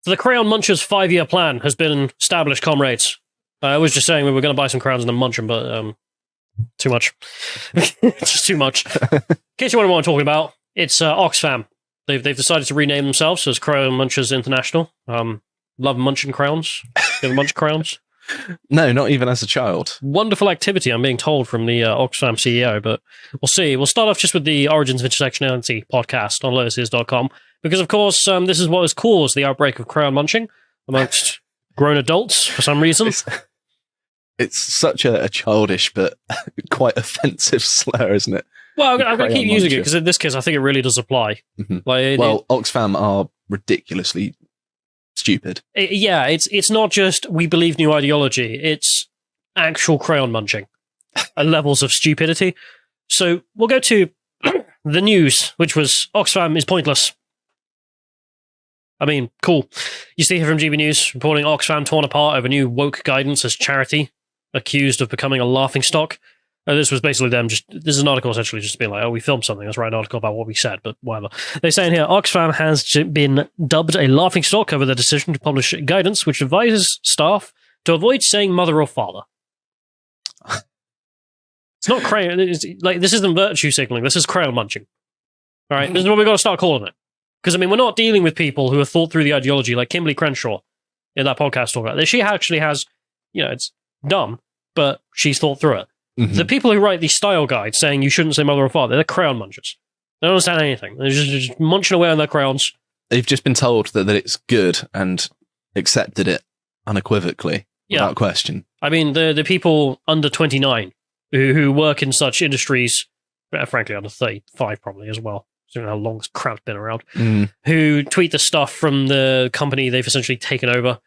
So the Crayon Munchers 5-year plan has been established, comrades. I was just saying we were going to buy some crayons and then munch them, but too much. It's just too much. In case you want to know what I'm talking about, it's Oxfam. They've decided to rename themselves as Crayon Munchers International. Love munching crayons. You ever munch crayons? No, not even as a child. Wonderful activity, I'm being told from the Oxfam CEO, but we'll see. We'll start off just with the Origins of Intersectionality podcast on lotuses.com, because, of course, this is what has caused the outbreak of crayon munching amongst grown adults for some reason. It's such a childish but quite offensive slur, isn't it? Well, I'm going to keep using it because in this case, I think it really does apply. Mm-hmm. Oxfam are ridiculously stupid. It's not just we believe new ideology; it's actual crayon munching at levels of stupidity. So we'll go to the news, which was Oxfam is pointless. I mean, cool. You see here from GB News reporting Oxfam torn apart over new woke guidance as charity accused of becoming a laughingstock. This was basically them this is an article essentially just being like, oh, we filmed something. Let's write an article about what we said, but whatever. They're saying here, Oxfam has been dubbed a laughingstock over their decision to publish guidance which advises staff to avoid saying mother or father. It's not crayon. This isn't virtue signaling. This is crayon munching. All right? This is what we've got to start calling it. Because, I mean, we're not dealing with people who have thought through the ideology like Kimberly Crenshaw in that podcast talk about this. She actually has, it's dumb, but she's thought through it. Mm-hmm. The people who write these style guides saying you shouldn't say mother or father, they're crayon munchers. They don't understand anything. They're just munching away on their crayons. They've just been told that it's good and accepted it unequivocally, without question. I mean, the people under 29 who work in such industries, frankly, under 35 probably as well, considering how long this crap's been around, who tweet the stuff from the company they've essentially taken over.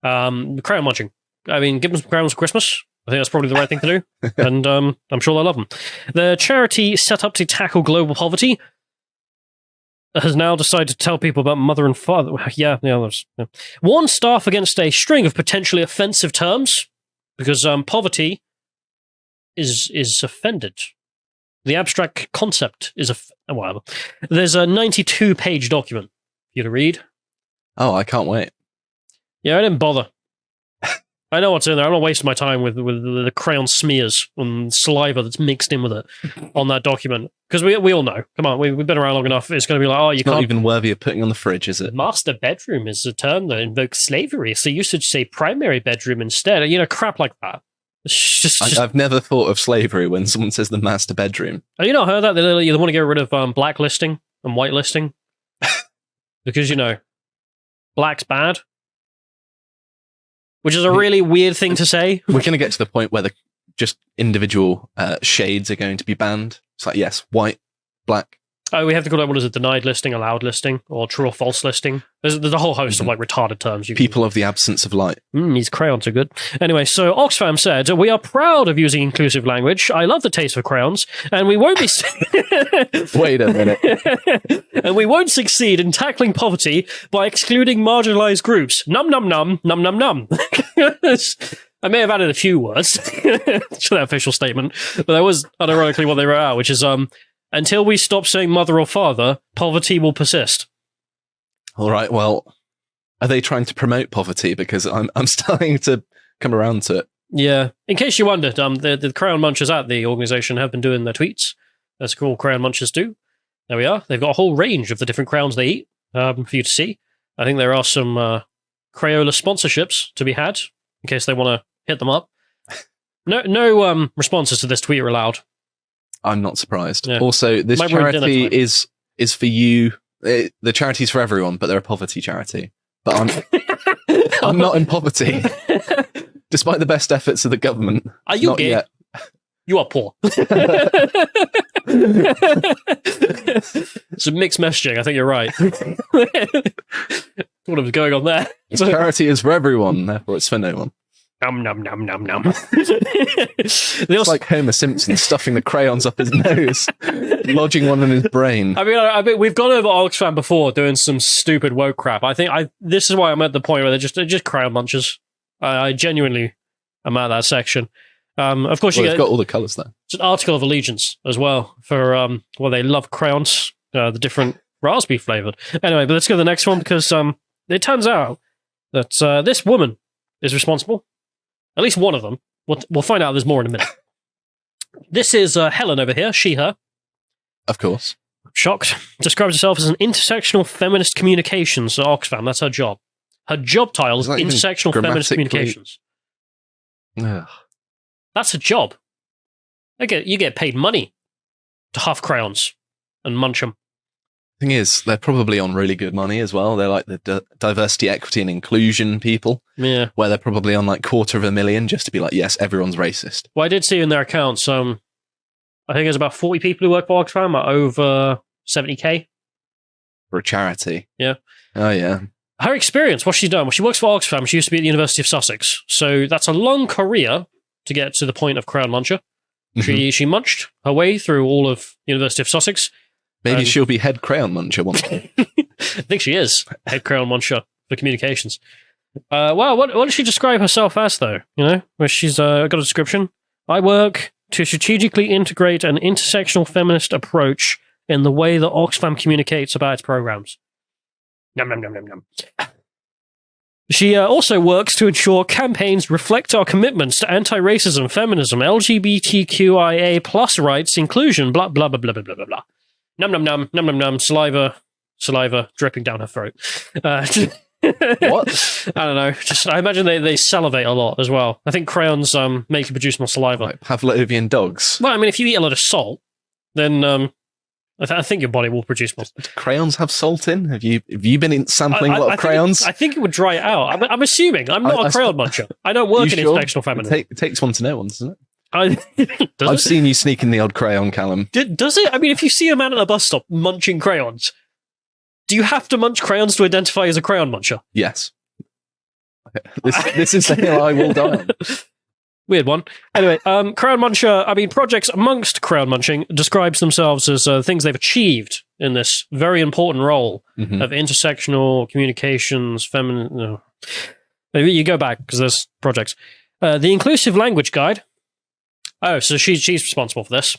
Crayon munching. I mean, give them some crayons for Christmas. I think that's probably the right thing to do, and I'm sure they'll love them. The charity set up to tackle global poverty has now decided to tell people about mother and father. Warn staff against a string of potentially offensive terms, because poverty is offended. The abstract concept is whatever. There's a 92-page document for you to read. Oh, I can't wait. Yeah, I didn't bother. I know what's in there. I'm not wasting my time with the crayon smears and saliva that's mixed in with it on that document. Because we all know. Come on, we've been around long enough. It's going to be like, it's not even worthy of putting on the fridge, is it? Master bedroom is a term that invokes slavery, so you should say primary bedroom instead. Crap like that. I've never thought of slavery when someone says the master bedroom. Have you not heard that? They want to get rid of blacklisting and whitelisting. Because, black's bad. Which is a really weird thing to say. We're going to get to the point where just individual shades are going to be banned. It's like, yes, white, black. Oh, we have to call it, what is it, denied listing, allowed listing, or true or false listing? There's a whole host of retarded terms. People of the absence of light. These crayons are good. Anyway, so Oxfam said, we are proud of using inclusive language. I love the taste of crayons, and we won't be... Wait a minute. And we won't succeed in tackling poverty by excluding marginalized groups. Num, num, num, num, num, num. I may have added a few words to that official statement, but that was unironically what they wrote out, which is... until we stop saying mother or father, poverty will persist. All right, well, are they trying to promote poverty? Because I'm starting to come around to it. Yeah. In case you wondered, the Crayon Munchers at the organisation have been doing their tweets. That's cool, Crayon Munchers do. There we are. They've got a whole range of the different crayons they eat for you to see. I think there are some Crayola sponsorships to be had, in case they want to hit them up. No responses to this tweet are allowed. I'm not surprised. Yeah. Also, this charity is for you. The charity's for everyone, but they're a poverty charity. But I'm not in poverty, despite the best efforts of the government. Are you not gay? Yet. You are poor. It's a mixed messaging. I think you're right. What was going on there? This charity is for everyone, therefore it's for no one. Num, num, num, num, num. It's like Homer Simpson stuffing the crayons up his nose, lodging one in his brain. I mean, we've gone over Oxfam before doing some stupid woke crap. I think this is why I'm at the point where they're just crayon munchers. I genuinely am at that section. Of course, they've got all the colours there. It's an article of allegiance as well for they love crayons, the different raspberry flavoured. Anyway, but let's go to the next one because it turns out that this woman is responsible. At least one of them. We'll find out there's more in a minute. This is Helen over here, she, her. Of course. Shocked. Describes herself as an intersectional feminist communications at Oxfam. That's her job. Her job title is intersectional feminist communications. Ugh. That's a job. You get paid money to huff crayons and munch them. Thing is, they're probably on really good money as well. They're like the diversity, equity, and inclusion people. Yeah. Where they're probably on like $250,000 just to be like, yes, everyone's racist. Well, I did see in their accounts, I think there's about 40 people who work for Oxfam at over 70k. For a charity. Yeah. Oh, yeah. Her experience, what she's done, well, she works for Oxfam. She used to be at the University of Sussex. So that's a long career to get to the point of Crayon Muncher. Mm-hmm. She munched her way through all of the University of Sussex. Maybe she'll be head Crayon Muncher one day. I think she is head Crayon Muncher for communications. Well, what does she describe herself as, though? You know, where she's got a description. I work to strategically integrate an intersectional feminist approach in the way that Oxfam communicates about its programs. Nom, nom, nom, nom, nom. She also works to ensure campaigns reflect our commitments to anti-racism, feminism, LGBTQIA plus rights, inclusion, blah, blah, blah, blah, blah, blah, blah. Num, num, num, num, num, num, saliva dripping down her throat. What? I don't know. I imagine they salivate a lot as well. I think crayons make you produce more saliva. Like Pavlovian dogs. Well, I mean, if you eat a lot of salt, then I think your body will produce more. Do crayons have salt in? Have you been sampling a lot of crayons? I think it would dry it out. I'm assuming. I'm not a crayon muncher. I don't work in intersectional feminism. It takes one to know one, doesn't it? I've seen you sneaking the odd crayon, Callum. Does it? I mean, if you see a man at a bus stop munching crayons, do you have to munch crayons to identify as a crayon muncher? Yes. This is the hill I will die on. Weird one. Anyway, Crayon Muncher, projects amongst Crayon Munching describes themselves as things they've achieved in this very important role of intersectional communications, No. You go back, because there's projects. The Inclusive Language Guide. Oh, so she's responsible for this.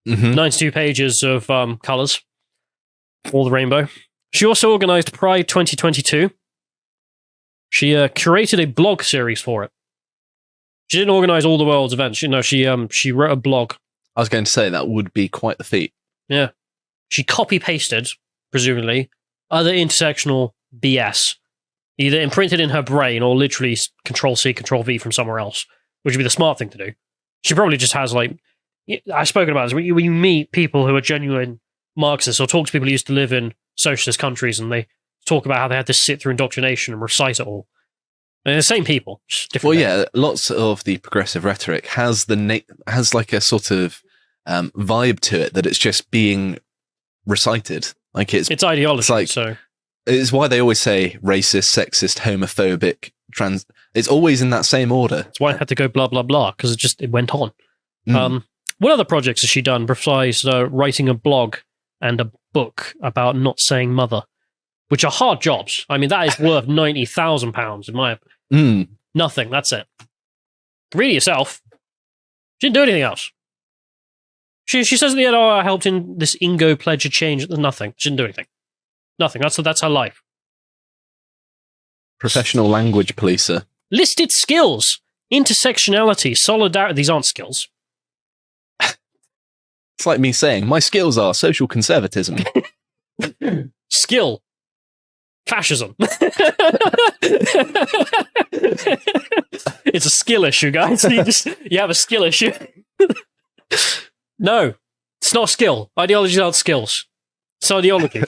92 pages of colours. All the rainbow. She also organised Pride 2022. She curated a blog series for it. She didn't organise all the world's events. She wrote a blog. I was going to say that would be quite the feat. Yeah. She copy-pasted, presumably, other intersectional BS, either imprinted in her brain or literally Control-C, Control-V from somewhere else, which would be the smart thing to do. She probably just has, I've spoken about this, when you meet people who are genuine Marxists or talk to people who used to live in socialist countries and they talk about how they had to sit through indoctrination and recite it all. And the same people, just different. Well, yeah, lots of the progressive rhetoric has like a sort of vibe to it that it's just being recited. Like it's ideology. It's why they always say racist, sexist, homophobic, trans. It's always in that same order. That's why I had to go blah blah blah, because it went on. What other projects has she done besides writing a blog and a book about not saying mother, which are hard jobs? I mean, that is worth £90,000 in my opinion. Nothing. That's it. Read it yourself. She didn't do anything else. She says at the end, "Oh, I helped in this Ingo pledge of change." Nothing. She didn't do anything. Nothing. That's her life. Professional language policer. Listed skills: intersectionality, solidarity. These aren't skills. It's like me saying, my skills are social conservatism. Skill. Fascism. It's a skill issue, guys. You have a skill issue. No, it's not a skill. Ideologies aren't skills. It's ideology.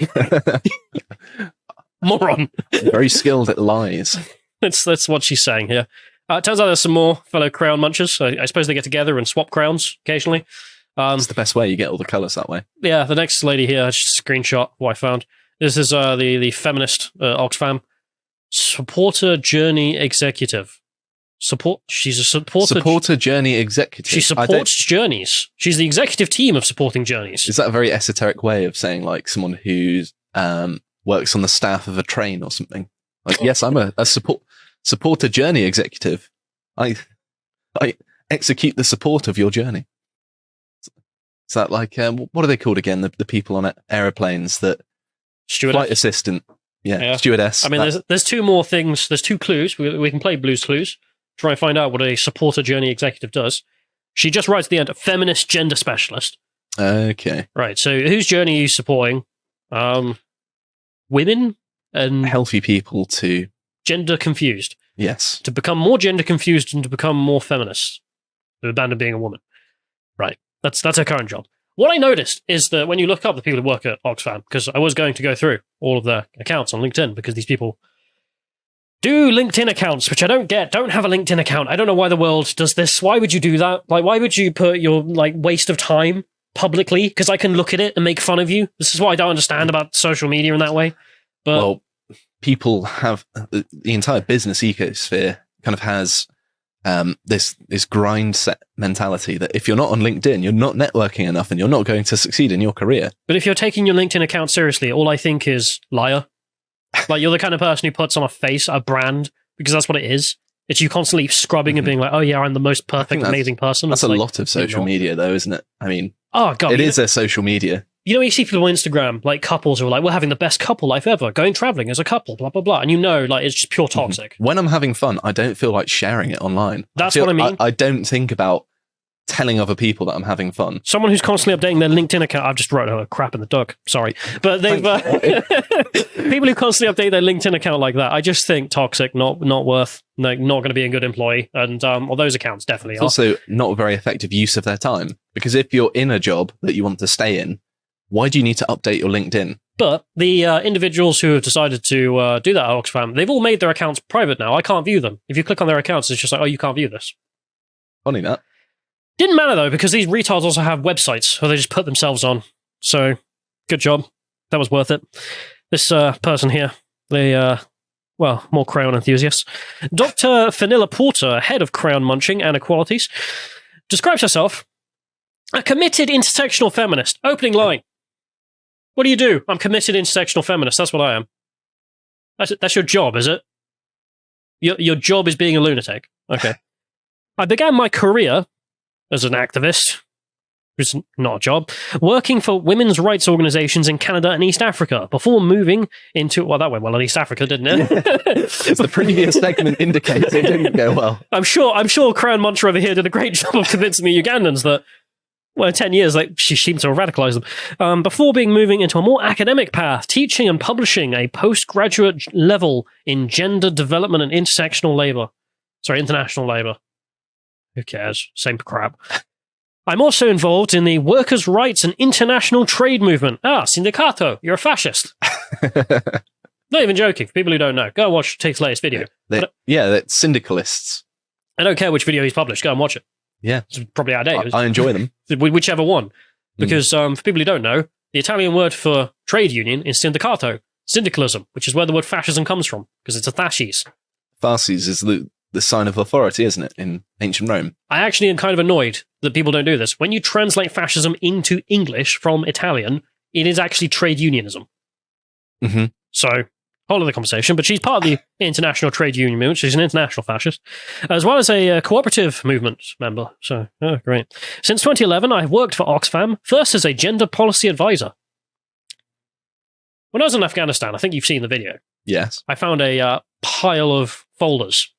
Moron. Very skilled at lies. That's what she's saying here. Turns out there's some more fellow crayon munchers. I suppose they get together and swap crayons occasionally. It's the best way. You get all the colours that way. Yeah, the next lady here, just a screenshot what I found. This is the feminist Oxfam supporter journey executive. She's a supporter journey executive. She supports journeys. She's the executive team of supporting journeys. Is that a very esoteric way of saying like someone who works on the staff of a train or something? Like, yes, I'm a supporter journey executive. I execute the support of your journey. Is that like what are they called again? The people on aeroplanes that Stewardess? Flight assistant. Yeah, stewardess. I mean, there's two more things. There's two clues. We can play Blue's Clues. Try and find out what a supporter journey executive does. She just writes at the end, a feminist gender specialist. Okay. Right. So whose journey are you supporting? Women and healthy people to gender confused. Yes. To become more gender confused and to become more feminist. To abandon being a woman. Right. That's her current job. What I noticed is that when you look up the people who work at Oxfam, because I was going to go through all of their accounts on LinkedIn, because these people do LinkedIn accounts, which I don't get. Don't have a LinkedIn account. I don't know why the world does this. Why would you do that? Like, why would you put your waste of time publicly? Because I can look at it and make fun of you. This is what I don't understand about social media in that way. But well, people have the entire business ecosphere kind of has this grind set mentality that if you're not on LinkedIn, you're not networking enough and you're not going to succeed in your career. But if you're taking your LinkedIn account seriously, all I think is liar. Like, you're the kind of person who puts on a face, a brand, because that's what it is. It's you constantly scrubbing and being like, oh yeah, I'm the most perfect, amazing person. That's a lot of social media though, isn't it? I mean, oh God, it is a social media. You know, you see people on Instagram, like couples who are like, we're having the best couple life ever, going traveling as a couple, blah, blah, blah. And it's just pure toxic. When I'm having fun, I don't feel like sharing it online. That's what I mean. I don't think about telling other people that I'm having fun. Someone who's constantly updating their LinkedIn account, I've just wrote a crap in the duck, sorry. But they've, people who constantly update their LinkedIn account like that, I just think toxic, not worth, not going to be a good employee. And well, those accounts definitely are. Also not a very effective use of their time. Because if you're in a job that you want to stay in, why do you need to update your LinkedIn? But the individuals who have decided to do that at Oxfam, they've all made their accounts private now. I can't view them. If you click on their accounts, it's just like, oh, you can't view this. Funny that. Didn't matter, though, because these retards also have websites where they just put themselves on. So, good job. That was worth it. This person here, more Crayon enthusiasts. Dr. Fenella Porter, head of Crayon munching and equalities, describes herself a committed intersectional feminist. Opening line. What do? I'm committed intersectional feminist. That's what I am. That's your job, is it? Your job is being a lunatic. Okay. I began my career as an activist, which is not a job, working for women's rights organizations in Canada and East Africa before moving into, well, that went well in East Africa, didn't it? As the previous segment indicates, it didn't go well. I'm sure Crayon Muncher over here did a great job of convincing the Ugandans that, well, 10 years, she seemed to have radicalized them. Before moving into a more academic path, teaching and publishing a postgraduate level in gender development and international labor. Who cares? Same crap. I'm also involved in the workers' rights and international trade movement. Sindicato, you're a fascist. Not even joking, for people who don't know. Go and watch Tate's latest video. They're syndicalists. I don't care which video he's published, go and watch it. Yeah. It's probably out of date. I enjoy them. Whichever one. Because for people who don't know, the Italian word for trade union is sindicato, syndicalism, which is where the word fascism comes from, because it's a fasces. Fasces is the sign of authority, isn't it, in ancient Rome? I actually am kind of annoyed that people don't do this. When you translate fascism into English from Italian, it is actually trade unionism. Mm-hmm. So, whole other conversation, but she's part of the International Trade Union Movement. She's an international fascist, as well as a cooperative movement member. So, great. Since 2011, I've worked for Oxfam, first as a gender policy advisor. When I was in Afghanistan, I think you've seen the video. Yes. I found a pile of folders.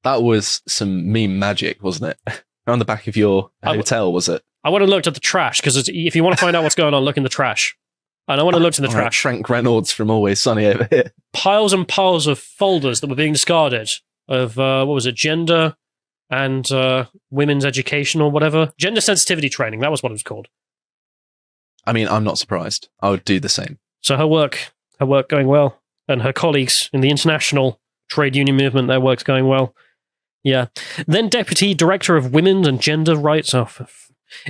That was some meme magic, wasn't it? Around the back of your hotel, was it? I went and looked at the trash, because if you want to find out what's going on, look in the trash. And I went and looked in the trash. Frank Reynolds from Always Sunny over here. Piles and piles of folders that were being discarded of, gender and women's education or whatever. Gender sensitivity training, that was what it was called. I mean, I'm not surprised. I would do the same. So her work going well. And her colleagues in the international trade union movement, their work's going well. Yeah. Then Deputy Director of Women's and Gender Rights.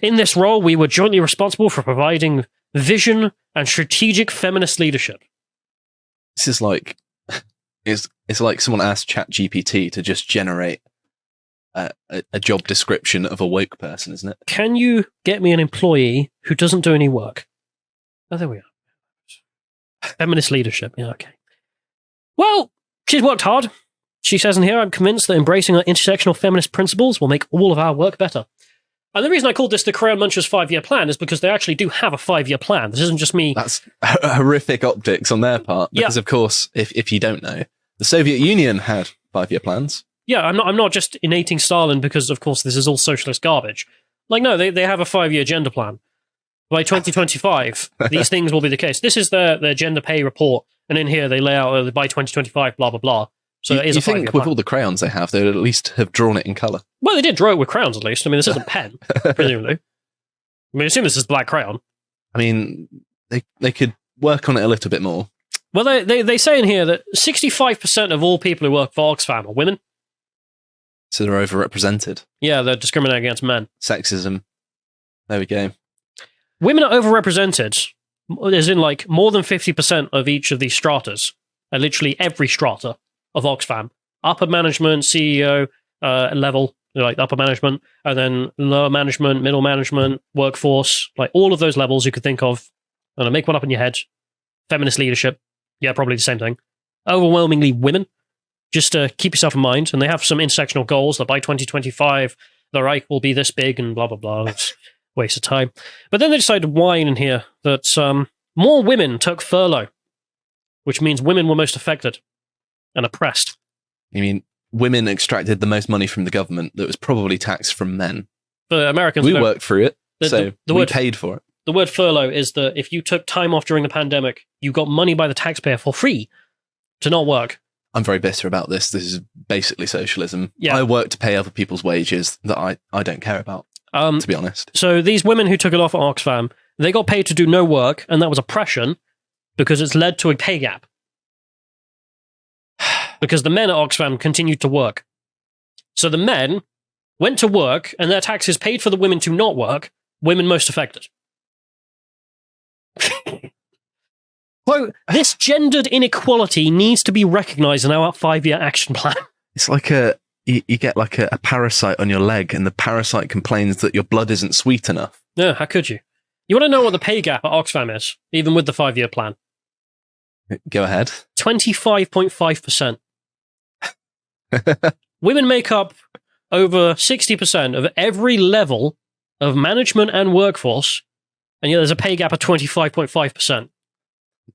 In this role, we were jointly responsible for providing vision and strategic feminist leadership. This is like, it's like someone asked ChatGPT to just generate a job description of a woke person, isn't it? Can you get me an employee who doesn't do any work? Oh, there we are. Feminist leadership. Yeah, okay. Well, she's worked hard. She says in here, I'm convinced that embracing our intersectional feminist principles will make all of our work better. And the reason I called this the Crayon Munchers 5-year plan is because they actually do have a 5-year plan. This isn't just me. That's horrific optics on their part. Because, of course, if you don't know, the Soviet Union had 5-year plans. Yeah, I'm not just innating Stalin because, of course, this is all socialist garbage. Like, no, they have a 5-year gender plan. By 2025, these things will be the case. This is their gender pay report. And in here, they lay out by 2025, blah, blah, blah. So it is a 5-year plan. You think with all the crayons they have, they'd at least have drawn it in colour? Well, they did draw it with crayons, at least. I mean, this isn't pen, presumably. I mean, I assume this is black crayon. I mean, they could work on it a little bit more. Well, they say in here that 65% of all people who work for Oxfam are women. So they're overrepresented. Yeah, they're discriminating against men. Sexism. There we go. Women are overrepresented, as in like more than 50% of each of these stratas, literally every strata of Oxfam. Upper management, CEO level, like upper management, and then lower management, middle management, workforce, like all of those levels you could think of. And make one up in your head. Feminist leadership. Yeah, probably the same thing. Overwhelmingly women. Just keep yourself in mind. And they have some intersectional goals that by 2025, the Reich will be this big and blah, blah, blah. It's a waste of time. But then they decided to whine in here that more women took furlough, which means women were most affected and oppressed. You mean women extracted the most money from the government that was probably taxed from men? For Americans, we worked through it, we paid for it. The word furlough is that if you took time off during the pandemic, you got money by the taxpayer for free to not work. I'm very bitter about this. This is basically socialism. Yeah. I work to pay other people's wages that I don't care about, to be honest. So these women who took it off at Oxfam, they got paid to do no work, and that was oppression because it's led to a pay gap. Because the men at Oxfam continued to work. So the men went to work, and their taxes paid for the women to not work, women most affected. Quote, this gendered inequality needs to be recognised in our 5-year action plan. It's like you get like a parasite on your leg, and the parasite complains that your blood isn't sweet enough. No, how could you? You want to know what the pay gap at Oxfam is, even with the 5-year plan? Go ahead. 25.5%. Women make up over 60% of every level of management and workforce, and yet there's a pay gap of 25.5%.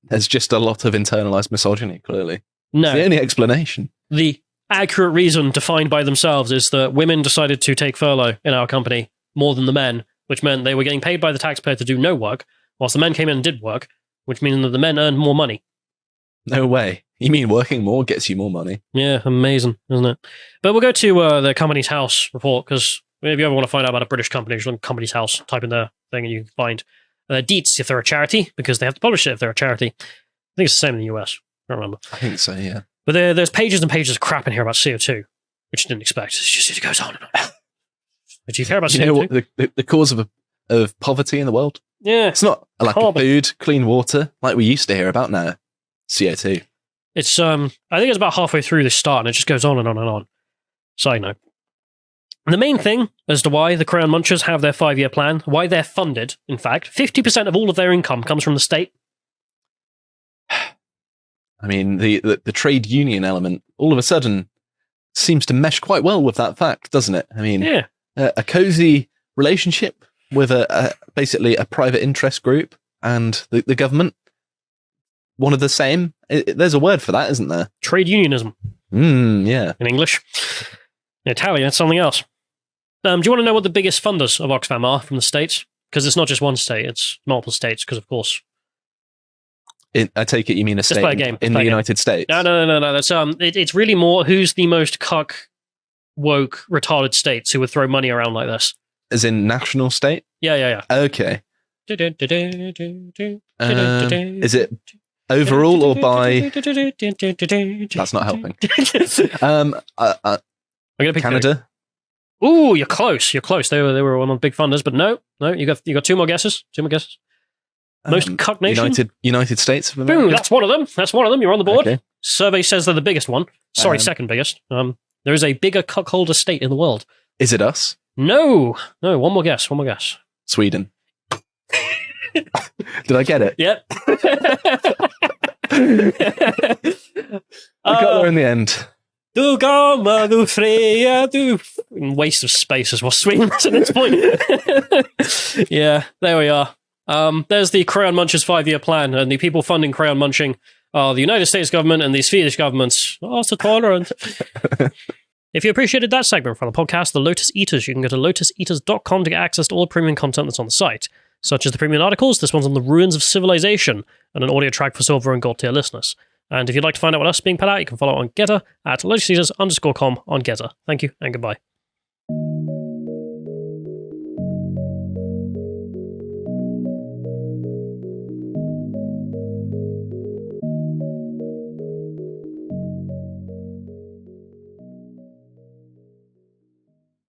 There's just a lot of internalized misogyny, clearly. No. It's the only explanation. The accurate reason defined by themselves is that women decided to take furlough in our company more than the men, which meant they were getting paid by the taxpayer to do no work, whilst the men came in and did work, which means that the men earned more money. No way. You mean working more gets you more money? Yeah, amazing, isn't it? But we'll go to the Companies House report, because if you ever want to find out about a British company, just look Companies House, type in their thing, and you can find deets if they're a charity, because they have to publish it if they're a charity. I think it's the same in the US. I don't remember. I think so, yeah. But there's pages and pages of crap in here about CO2, which you didn't expect. It's just, it goes on and on. But do you care about CO2? You know what the cause of poverty in the world? Yeah. It's not a lack of food, clean water, like we used to hear about now. CO2. It's I think it's about halfway through this start, and it just goes on and on and on. Side note. The main thing as to why the Crayon Munchers have their 5-year plan, why they're funded, in fact, 50% of all of their income comes from the state. I mean, the trade union element all of a sudden seems to mesh quite well with that fact, doesn't it? I mean, yeah. A cozy relationship with basically a private interest group and the government. One of the same. There's a word for that, isn't there? Trade unionism. Yeah. In English. In Italian, it's something else. Do you want to know what the biggest funders of Oxfam are from the States? Because it's not just one state, it's multiple states, because of course. I take it you mean a state in the United States? No. That's, it's really more who's the most cuck, woke, retarded states who would throw money around like this. As in national state? Yeah. Okay. Is it overall or by... That's not helping. I'm gonna pick Canada. Ooh, you're close. They were one of the big funders, but no. You got two more guesses. Most cuck nation. United States of America. Boom, that's one of them. You're on the board. Okay. Survey says they're the biggest one. Sorry, second biggest. There is a bigger cuckolder state in the world. Is it us? No. One more guess. Sweden. Did I get it? Yep. I got there in the end. Du gamma, du Freya, du... Waste of space is what Sweden is at this point. Yeah, there we are. There's the Crayon Munchers 5-year plan, and the people funding Crayon Munching are the United States government and the Swedish governments. Oh, so tolerant. If you appreciated that segment from the podcast, The Lotus Eaters, you can go to lotuseaters.com to get access to all the premium content that's on the site, such as the premium articles. This one's on the ruins of civilization, and an audio track for silver and gold tier listeners. And if you'd like to find out what else is being put out, you can follow on Getter at lotuseaters_com on Getter. Thank you, and goodbye.